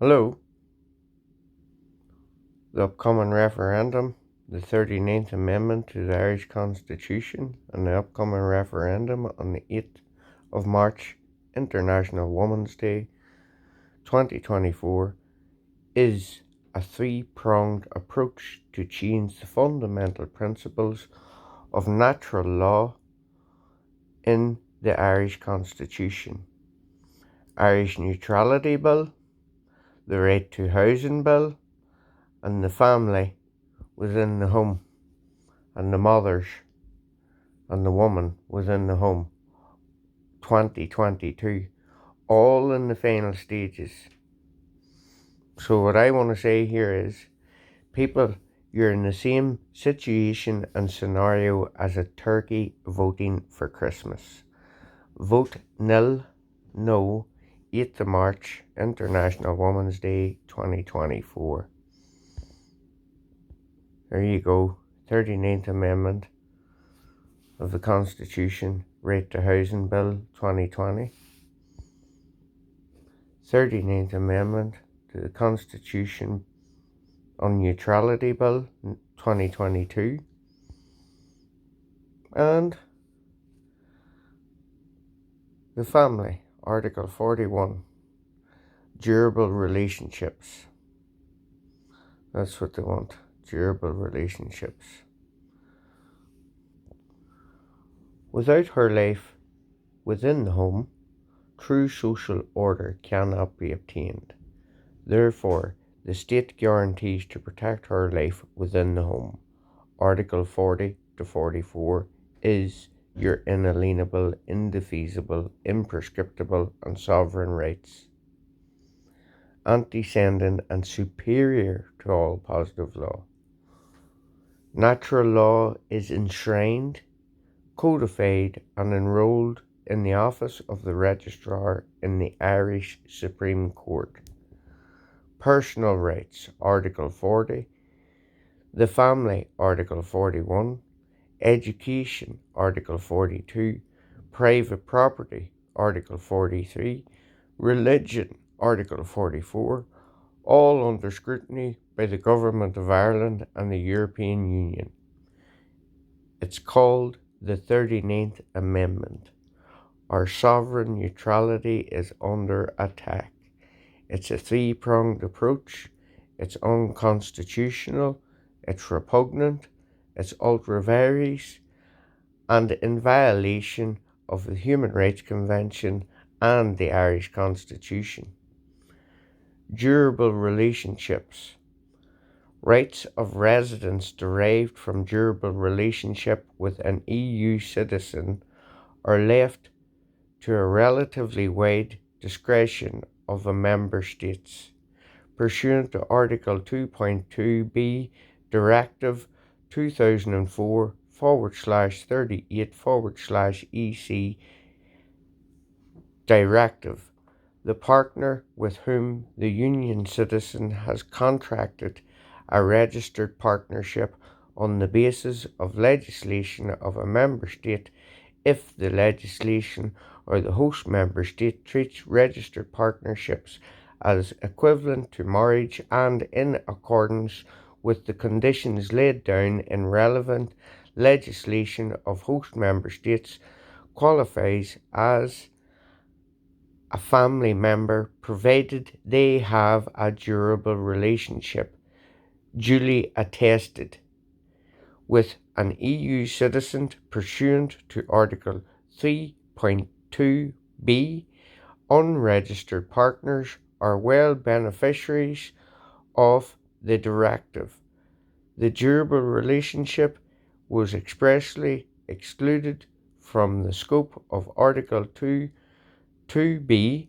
Hello. The upcoming referendum, the 39th Amendment to the Irish Constitution, and the upcoming referendum on the 8th of March, International Women's Day 2024, is a three-pronged approach to change the fundamental principles of natural law in the Irish Constitution. Irish Neutrality Bill, the Right to Housing Bill, and the family within the home, and the mothers and the woman within the home 2022, all in the final stages. So what I want to say here is, people, you're in the same situation and scenario as a turkey voting for Christmas. Vote nil, no, 8th of March, International Women's Day 2024. There you go, 39th Amendment of the Constitution, Right to Housing Bill 2020. 39th Amendment to the Constitution on Neutrality Bill 2022. And the family, Article 41, durable relationships. That's what they want, durable relationships. Without her life within the home, true social order cannot be obtained. Therefore, the state guarantees to protect her life within the home. Article 40 to 44 is your inalienable, indefeasible, imprescriptible, and sovereign rights, antecedent and superior to all positive law. Natural law is enshrined, codified, and enrolled in the office of the Registrar in the Irish Supreme Court. Personal rights, Article 40. The family, Article 41. Education, Article 42. Private property, Article 43. Religion, Article 44. All under scrutiny by the Government of Ireland and the European Union. It's called the 39th Amendment. Our sovereign neutrality is under attack. It's a three-pronged approach. It's unconstitutional, it's repugnant, it's ultra vires, and in violation of the Human Rights Convention and the Irish Constitution. Durable relationships. Rights of residence derived from durable relationship with an EU citizen are left to a relatively wide discretion of the member states, pursuant to Article 2.2b Directive 2004/38/EC Directive. The partner with whom the Union citizen has contracted a registered partnership on the basis of legislation of a member state, if the legislation or the host member state treats registered partnerships as equivalent to marriage and in accordance with the conditions laid down in relevant legislation of host member states, qualifies as a family member provided they have a durable relationship duly attested with an EU citizen pursuant to Article 3.2b. Unregistered partners are well beneficiaries of the directive. The durable relationship was expressly excluded from the scope of Article 2.2b.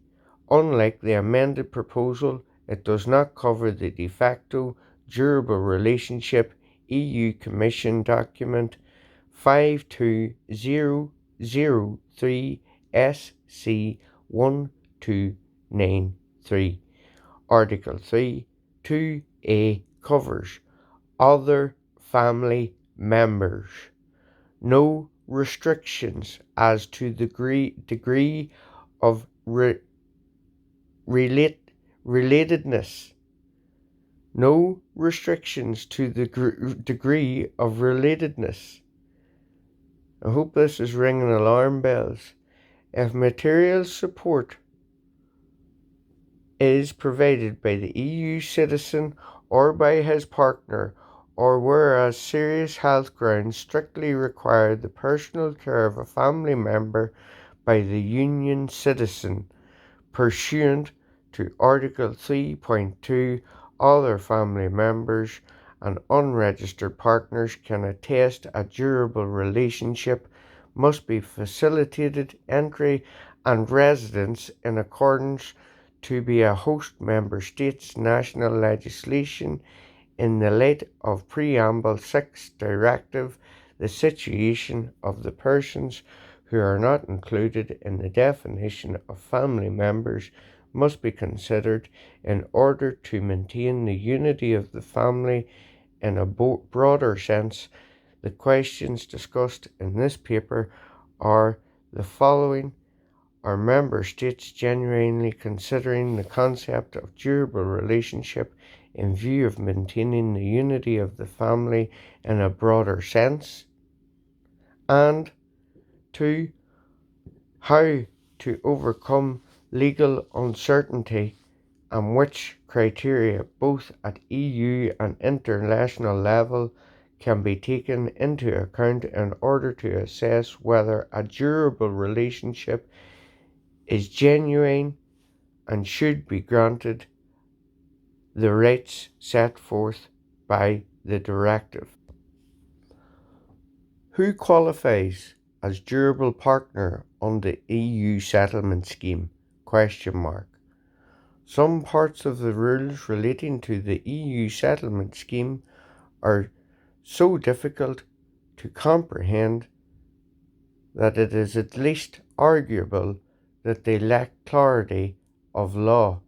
Unlike the amended proposal, it does not cover the de facto durable relationship EU Commission document 52003 SC 1293. Article 3 2a covers other family members. No restrictions as to the degree of relatedness. No restrictions to the degree of relatedness. I hope this is ringing alarm bells. If material support is provided by the EU citizen or by his partner, or whereas serious health grounds strictly require the personal care of a family member by the Union citizen, pursuant to Article 3.2, other family members and unregistered partners can attest a durable relationship must be facilitated entry and residence in accordance to be a host member state's national legislation in the light of Preamble 6 Directive. The situation of the persons who are not included in the definition of family members must be considered in order to maintain the unity of the family in a broader sense. The questions discussed in this paper are the following. Are member states genuinely considering the concept of durable relationship in view of maintaining the unity of the family in a broader sense? And 2. How to overcome legal uncertainty and which criteria, both at EU and international level, can be taken into account in order to assess whether a durable relationship is genuine and should be granted the rights set forth by the directive. Who qualifies as durable partner on the EU settlement scheme? Some parts of the rules relating to the EU settlement scheme are so difficult to comprehend that it is at least arguable that they lack clarity of law.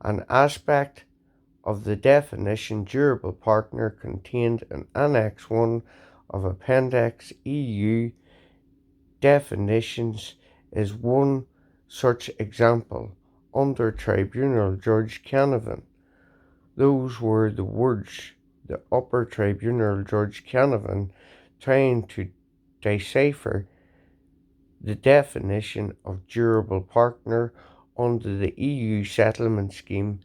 An aspect of the definition durable partner contained in Annex 1 of Appendix EU definitions is one such example. Under Tribunal Judge Canavan, those were the words the Upper Tribunal Judge Canavan trying to decipher the definition of durable partner under the EU settlement scheme.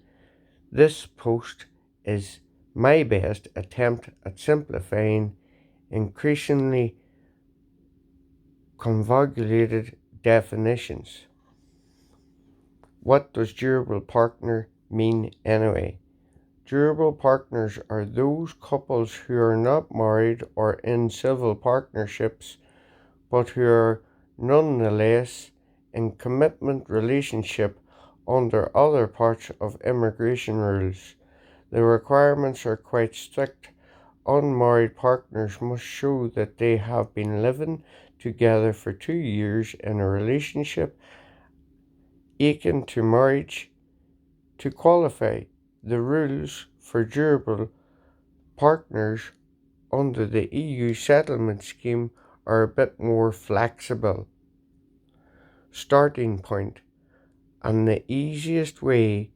This post is my best attempt at simplifying increasingly convoluted definitions. What does durable partner mean anyway? Durable partners are those couples who are not married or in civil partnerships, but who are nonetheless in commitment relationship under other parts of immigration rules. The requirements are quite strict. Unmarried partners must show that they have been living together for 2 years in a relationship akin to marriage to qualify. The rules for durable partners under the EU settlement scheme are a bit more flexible. Starting point, and the easiest way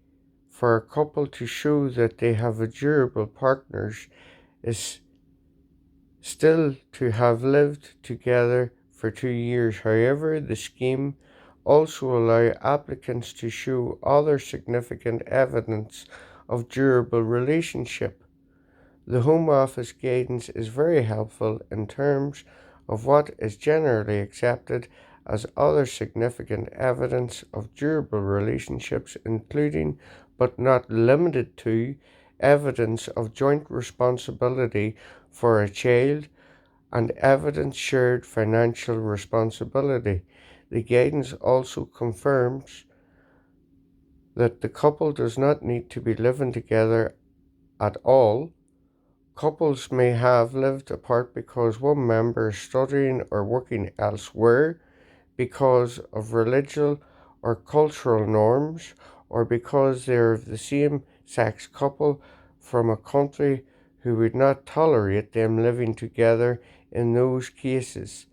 for a couple to show that they have a durable partners is still to have lived together for 2 years. However, the scheme also allows applicants to show other significant evidence of durable relationship. The Home Office guidance is very helpful in terms of what is generally accepted as other significant evidence of durable relationships, including but not limited to evidence of joint responsibility for a child and evidence shared financial responsibility. The guidance also confirms that the couple does not need to be living together at all. Couples may have lived apart because one member is studying or working elsewhere, because of religious or cultural norms, or because they are the same sex couple from a country who would not tolerate them living together. In those cases,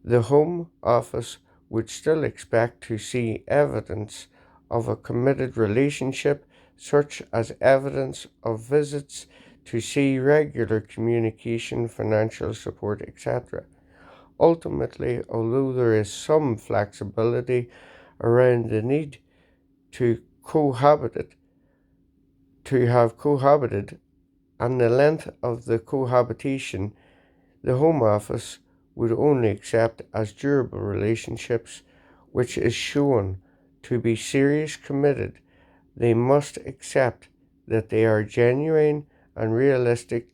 the Home Office would still expect to see evidence of a committed relationship, such as evidence of visits to see, regular communication, financial support, etc. Ultimately, although there is some flexibility around the need to cohabit, to have cohabited, and the length of the cohabitation, the Home Office would only accept as durable relationships which is shown to be serious committed. They must accept that they are genuine and realistic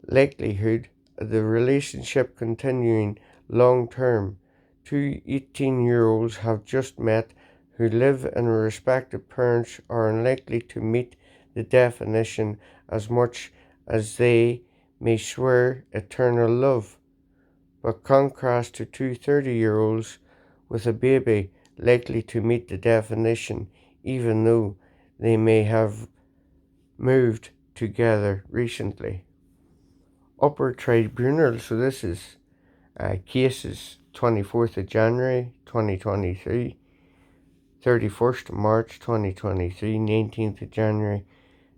likelihood of the relationship continuing long term. Two 18-year-olds have just met who live in respective parents are unlikely to meet the definition as much as they may swear eternal love, but contrast to two 30-year-olds with a baby likely to meet the definition even though they may have moved together recently. Upper Tribunal, so this is cases 24th of January 2023, 31st of March 2023, 19th of January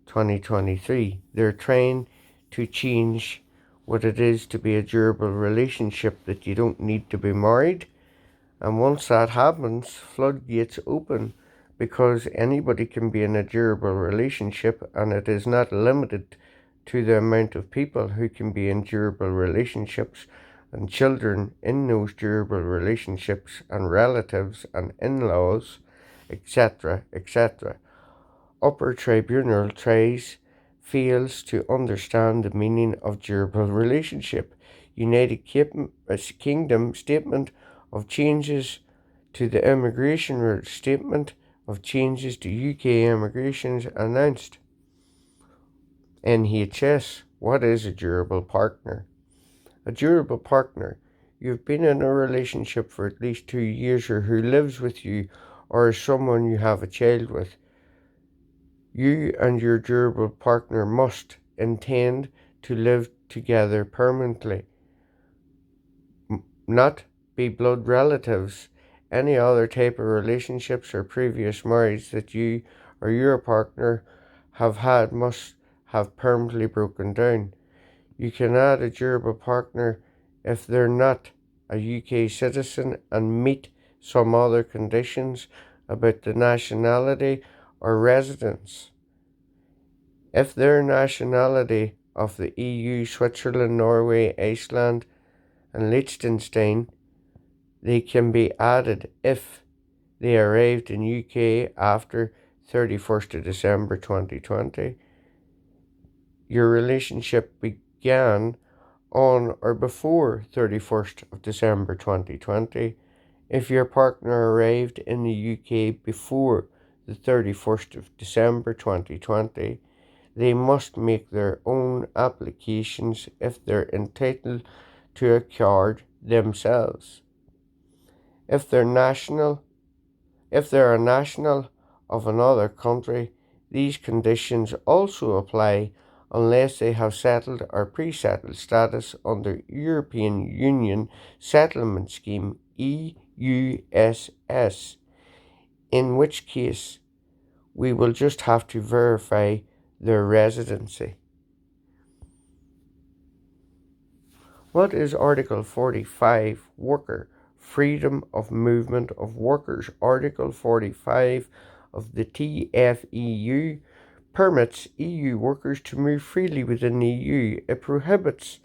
2023. They're trying to change what it is to be a durable relationship, that you don't need to be married. And once that happens, floodgates open, because anybody can be in a durable relationship, and it is not limited to the amount of people who can be in durable relationships, and children in those durable relationships, and relatives and in-laws, etc., etc. Upper Tribunal fails to understand the meaning of durable relationship. United Kingdom Statement of Changes to the Immigration Rules. Statement of Changes to UK Immigrations announced. NHS. What is a durable partner? A durable partner. You've been in a relationship for at least 2 years, or who lives with you, or is someone you have a child with. You and your durable partner must intend to live together permanently, not be blood relatives. Any other type of relationships or previous marriage that you or your partner have had must have permanently broken down. You can add a durable partner if they're not a UK citizen and meet some other conditions about the nationality or residence. If their nationality of the EU, Switzerland, Norway, Iceland, and Liechtenstein, they can be added if they arrived in UK after 31st of December 2020. Your relationship began on or before 31st of December 2020. If your partner arrived in the UK before the 31st of December 2020, they must make their own applications if they're entitled to a card themselves. If they're a national of another country, these conditions also apply unless they have settled or pre-settled status under European Union Settlement Scheme EUSS, in which case we will just have to verify their residency. What is Article 45? Worker freedom of movement of workers. Article 45 of the TFEU permits EU workers to move freely within the EU. It prohibits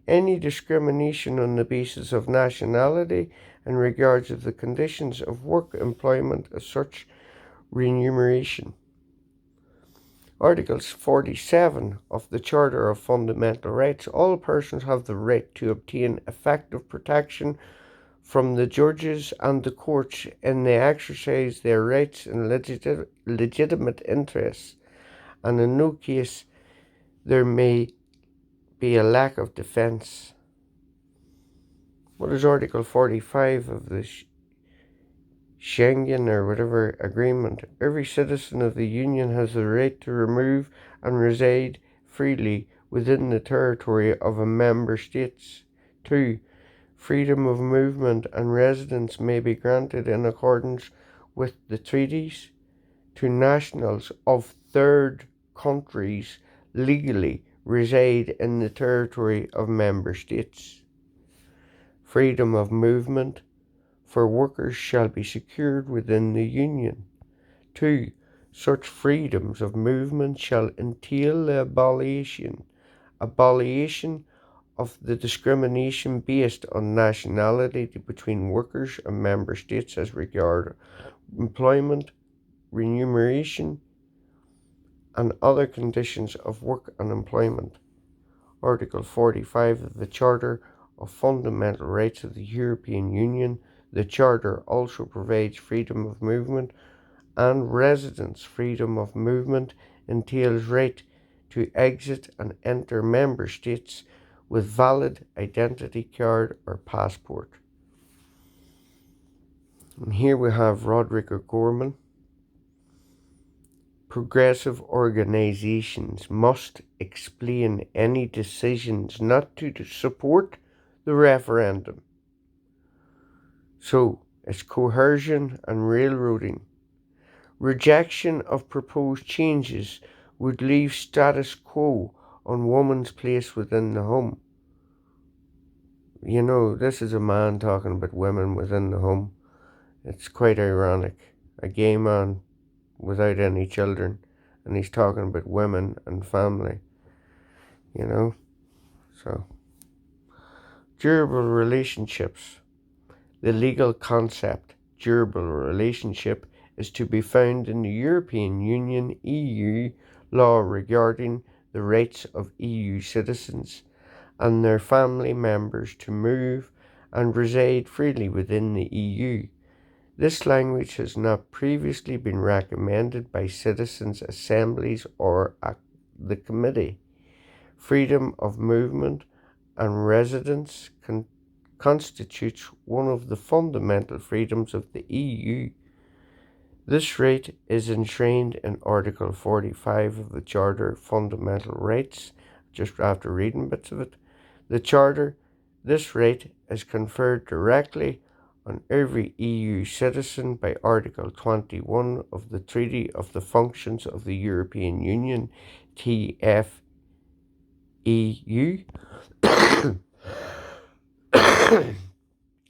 any discrimination on the basis of nationality in regards of the conditions of work, employment, as such remuneration. Article 47 of the Charter of Fundamental Rights. All persons have the right to obtain effective protection from the judges and the courts in the exercise their rights and legitimate interests, and in no case there may be a lack of defence. What is Article 45 of the Schengen or whatever agreement? Every citizen of the Union has the right to remove and reside freely within the territory of a member state. 2. Freedom of movement and residence may be granted in accordance with the treaties. to nationals of third countries legally reside in the territory of member states. Freedom of movement for workers shall be secured within the Union. 2. Such freedoms of movement shall entail the abolition of the discrimination based on nationality between workers and member states as regard employment, remuneration, and other conditions of work and employment. Article 45 of the Charter of Fundamental Rights of the European Union. The Charter also provides freedom of movement and residence. Freedom of movement entails right to exit and enter member states with valid identity card or passport. And here we have Roderick Gorman. Progressive organizations must explain any decisions not to support the referendum. So, it's coercion and railroading. Rejection of proposed changes would leave status quo on woman's place within the home. You know, this is a man talking about women within the home. It's quite ironic. A gay man without any children, and he's talking about women and family, you know. So, durable relationships. The legal concept durable relationship is to be found in the European Union (EU) law regarding the rights of EU citizens and their family members to move and reside freely within the EU. This language has not previously been recommended by citizens' assemblies or the committee. Freedom of movement and residence constitutes one of the fundamental freedoms of the EU. This right is enshrined in Article 45 of the Charter of Fundamental Rights. Just after reading bits of it, the Charter, this right is conferred directly on every EU citizen by Article 21 of the Treaty of the Functions of the European Union, TFEU.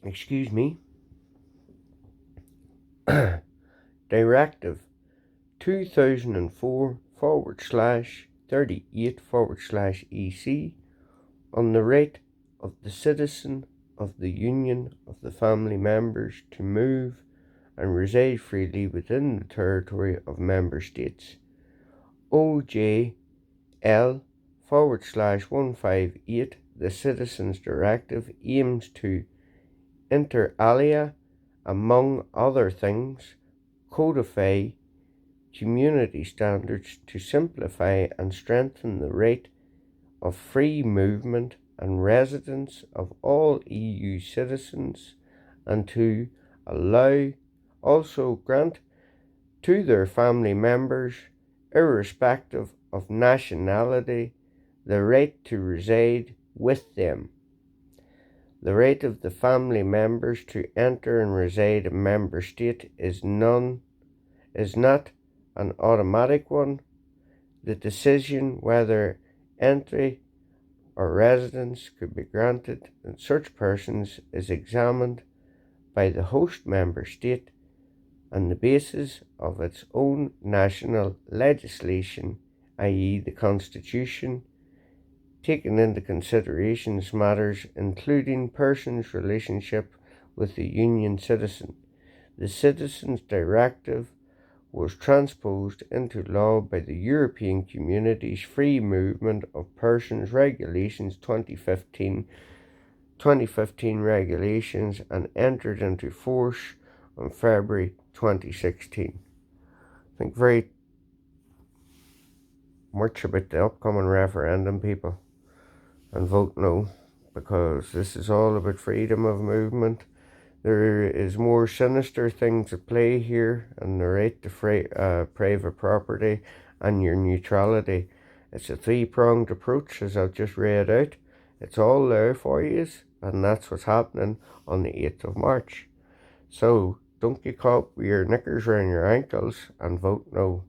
Excuse me. Directive 2004/38/EC on the right of the citizen of the Union of the family members to move and reside freely within the territory of member states. OJL/158, the Citizens Directive, aims to, inter alia, among other things, codify community standards to simplify and strengthen the right of free movement and residence of all EU citizens, and to also grant to their family members, irrespective of nationality, the right to reside with them. The right of the family members to enter and reside in member state is not an automatic one. The decision whether entry or residence could be granted in such persons is examined by the host member state on the basis of its own national legislation, i.e. the Constitution, taking into consideration matters including persons' relationship with the Union citizen. The Citizens Directive was transposed into law by the European Community's Free Movement of Persons Regulations 2015 regulations and entered into force on February 2016. Think very much about the upcoming referendum, people, and vote no, because this is all about freedom of movement. There is more sinister things at play here, and the right to private property and your neutrality. It's a three-pronged approach, as I've just read out. It's all there for you, and that's what's happening on the 8th of March. So, Don't get caught with your knickers around your ankles and vote no.